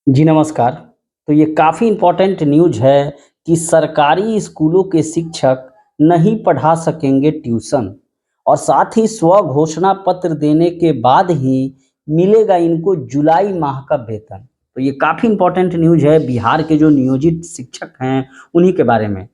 जी नमस्कार। तो ये काफ़ी इम्पोर्टेंट न्यूज़ है कि सरकारी स्कूलों के शिक्षक नहीं पढ़ा सकेंगे ट्यूशन और साथ ही स्व घोषणा पत्र देने के बाद ही मिलेगा इनको जुलाई माह का वेतन। तो ये काफ़ी इम्पोर्टेंट न्यूज़ है बिहार के जो नियोजित शिक्षक हैं उन्हीं के बारे में।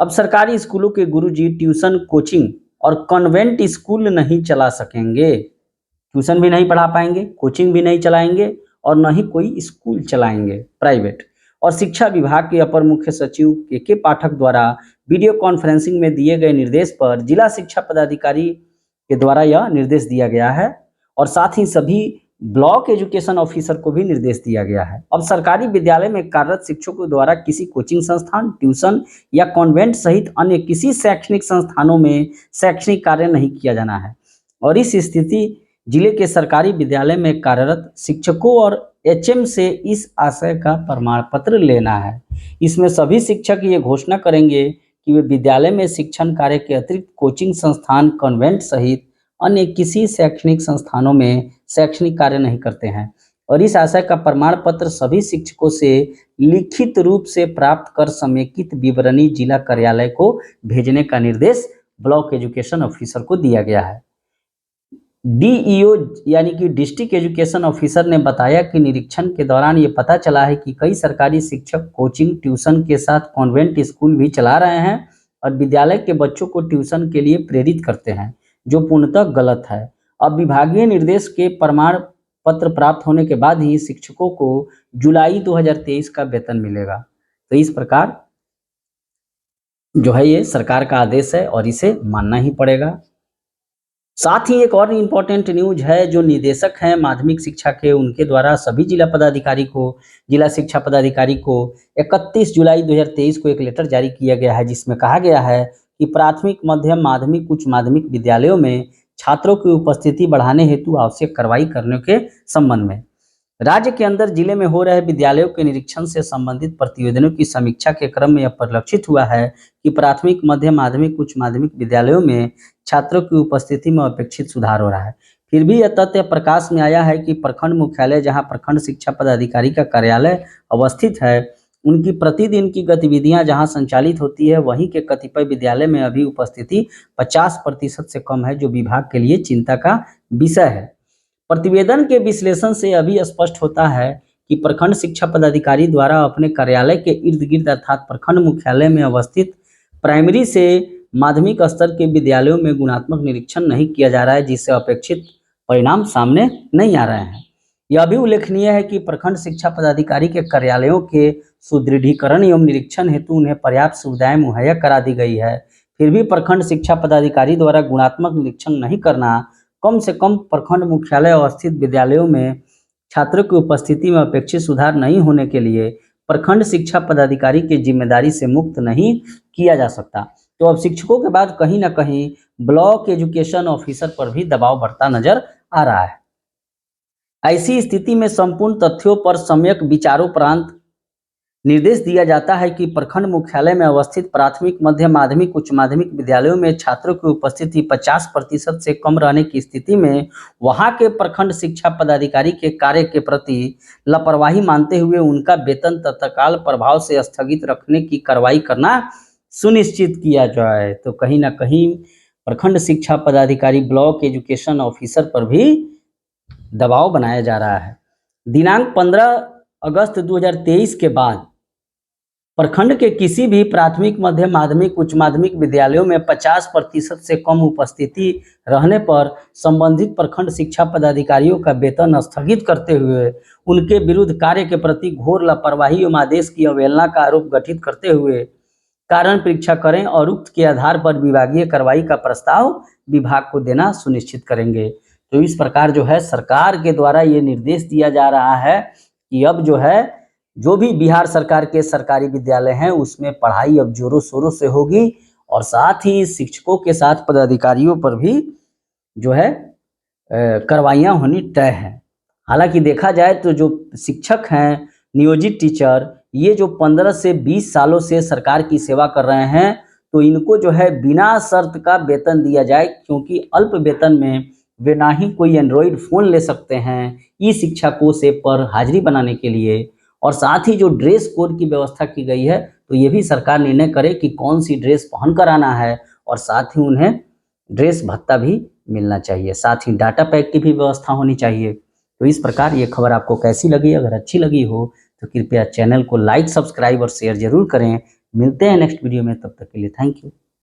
अब सरकारी स्कूलों के गुरुजी ट्यूशन, कोचिंग और कॉन्वेंट स्कूल नहीं चला सकेंगे। ट्यूशन भी नहीं पढ़ा पाएँगे, कोचिंग भी नहीं चलाएँगे और ना ही कोई स्कूल चलाएँगे प्राइवेट। और शिक्षा विभाग के अपर मुख्य सचिव के पाठक द्वारा वीडियो कॉन्फ्रेंसिंग में दिए गए निर्देश पर जिला शिक्षा पदाधिकारी के द्वारा यह निर्देश दिया गया है और साथ ही सभी ब्लॉक एजुकेशन ऑफिसर को भी निर्देश दिया गया है। अब सरकारी विद्यालय में कार्यरत शिक्षकों द्वारा किसी कोचिंग संस्थान, ट्यूशन या कॉन्वेंट सहित अन्य किसी शैक्षणिक संस्थानों में शैक्षणिक कार्य नहीं किया जाना है और इस स्थिति जिले के सरकारी विद्यालय में कार्यरत शिक्षकों और एचएम से इस आशय का प्रमाण पत्र लेना है। इसमें सभी शिक्षक ये घोषणा करेंगे कि वे विद्यालय में शिक्षण कार्य के अतिरिक्त कोचिंग संस्थान, कॉन्वेंट सहित अन्य किसी शैक्षणिक संस्थानों में शैक्षणिक कार्य नहीं करते हैं और इस आशय का प्रमाण पत्र सभी शिक्षकों से लिखित रूप से प्राप्त कर समेकित विवरणी जिला कार्यालय को भेजने का निर्देश ब्लॉक एजुकेशन ऑफिसर को दिया गया है। डीईओ यानी कि डिस्ट्रिक्ट एजुकेशन ऑफिसर ने बताया कि निरीक्षण के दौरान ये पता चला है कि कई सरकारी शिक्षक कोचिंग, ट्यूशन के साथ कॉन्वेंट स्कूल भी चला रहे हैं और विद्यालय के बच्चों को ट्यूशन के लिए प्रेरित करते हैं, जो पूर्णतः गलत है। अब विभागीय निर्देश के प्रमाण पत्र प्राप्त होने के बाद ही शिक्षकों को जुलाई 2023 का वेतन मिलेगा। तो इस प्रकार जो है ये सरकार का आदेश है और इसे मानना ही पड़ेगा। साथ ही एक और इम्पोर्टेंट न्यूज़ है जो निदेशक हैं माध्यमिक शिक्षा के उनके द्वारा सभी जिला शिक्षा पदाधिकारी को 31 जुलाई 2023 को एक लेटर जारी किया गया है जिसमें कहा गया है कि प्राथमिक, मध्यम माध्यमिक, उच्च माध्यमिक विद्यालयों में छात्रों की उपस्थिति बढ़ाने हेतु आवश्यक कार्रवाई करने के संबंध में राज्य के अंदर जिले में हो रहे विद्यालयों के निरीक्षण से संबंधित प्रतिवेदनों की समीक्षा के क्रम में यह परिलक्षित हुआ है कि प्राथमिक, मध्य माध्यमिक, उच्च माध्यमिक विद्यालयों में छात्रों की उपस्थिति में अपेक्षित सुधार हो रहा है। फिर भी यह तथ्य प्रकाश में आया है कि प्रखंड मुख्यालय जहां प्रखंड शिक्षा पदाधिकारी का कार्यालय अवस्थित है, उनकी प्रतिदिन की गतिविधियां जहां संचालित होती है, वहीं के कतिपय विद्यालय में अभी उपस्थिति 50% से कम है, जो विभाग के लिए चिंता का विषय है। प्रतिवेदन के विश्लेषण से अभी स्पष्ट होता है कि प्रखंड शिक्षा पदाधिकारी द्वारा अपने कार्यालय के इर्द गिर्द अर्थात प्रखंड मुख्यालय में अवस्थित प्राइमरी से माध्यमिक स्तर के विद्यालयों में गुणात्मक निरीक्षण नहीं किया जा रहा है, जिससे अपेक्षित परिणाम सामने नहीं आ रहे हैं। यह भी उल्लेखनीय है कि प्रखंड शिक्षा पदाधिकारी के कार्यालयों के सुदृढ़ीकरण एवं निरीक्षण हेतु उन्हें पर्याप्त सुविधाएं मुहैया करा दी गई है। फिर भी प्रखंड शिक्षा पदाधिकारी द्वारा गुणात्मक निरीक्षण नहीं करना, कम से कम प्रखंड मुख्यालय अवस्थित विद्यालयों में छात्रों की उपस्थिति में अपेक्षित सुधार नहीं होने के लिए प्रखंड शिक्षा पदाधिकारी की जिम्मेदारी से मुक्त नहीं किया जा सकता। तो अब शिक्षकों के बाद कहीं ना कहीं ब्लॉक एजुकेशन ऑफिसर पर भी दबाव बढ़ता नजर आ रहा है। ऐसी स्थिति में संपूर्ण तथ्यों पर सम्यक विचारोपरांत निर्देश दिया जाता है कि प्रखंड मुख्यालय में अवस्थित प्राथमिक, मध्य माध्यमिक, उच्च माध्यमिक विद्यालयों में छात्रों की उपस्थिति 50% से कम रहने की स्थिति में वहां के प्रखंड शिक्षा पदाधिकारी के कार्य के प्रति लापरवाही मानते हुए उनका वेतन तत्काल प्रभाव से स्थगित रखने की कार्रवाई करना सुनिश्चित किया जाए। तो कहीं ना कहीं प्रखंड शिक्षा पदाधिकारी, ब्लॉक एजुकेशन ऑफिसर पर भी दबाव बनाया जा रहा है। दिनांक 15 अगस्त 2023 के बाद प्रखंड के किसी भी प्राथमिक, मध्य माध्यमिक, उच्च माध्यमिक विद्यालयों में 50% से कम उपस्थिति रहने पर संबंधित प्रखंड शिक्षा पदाधिकारियों का वेतन स्थगित करते हुए उनके विरुद्ध कार्य के प्रति घोर लापरवाही एवं आदेश की अवहेलना का आरोप गठित करते हुए कारण परीक्षा करें और उक्त के आधार पर विभागीय कार्रवाई का प्रस्ताव विभाग को देना सुनिश्चित करेंगे। तो इस प्रकार जो है सरकार के द्वारा ये निर्देश दिया जा रहा है कि अब जो है जो भी बिहार सरकार के सरकारी विद्यालय हैं उसमें पढ़ाई अब जोरों शोरों से होगी और साथ ही शिक्षकों के साथ पदाधिकारियों पर भी जो है कार्रवाइयाँ होनी तय है। हालांकि देखा जाए तो जो शिक्षक हैं, नियोजित टीचर, ये जो 15 से 20 सालों से सरकार की सेवा कर रहे हैं, तो इनको जो है बिना शर्त का वेतन दिया जाए, क्योंकि अल्प वेतन में वे ना ही कोई एंड्रॉयड फ़ोन ले सकते हैं ई शिक्षा कोष ऐप पर हाजिरी बनाने के लिए और साथ ही जो ड्रेस कोड की व्यवस्था की गई है, तो ये भी सरकार निर्णय करे कि कौन सी ड्रेस पहनकर आना है, और साथ ही उन्हें ड्रेस भत्ता भी मिलना चाहिए, साथ ही डाटा पैक की भी व्यवस्था होनी चाहिए। तो इस प्रकार ये खबर आपको कैसी लगी? अगर अच्छी लगी हो तो कृपया चैनल को लाइक, सब्सक्राइब और शेयर जरूर करें। मिलते हैं नेक्स्ट वीडियो में, तब तक के लिए थैंक यू।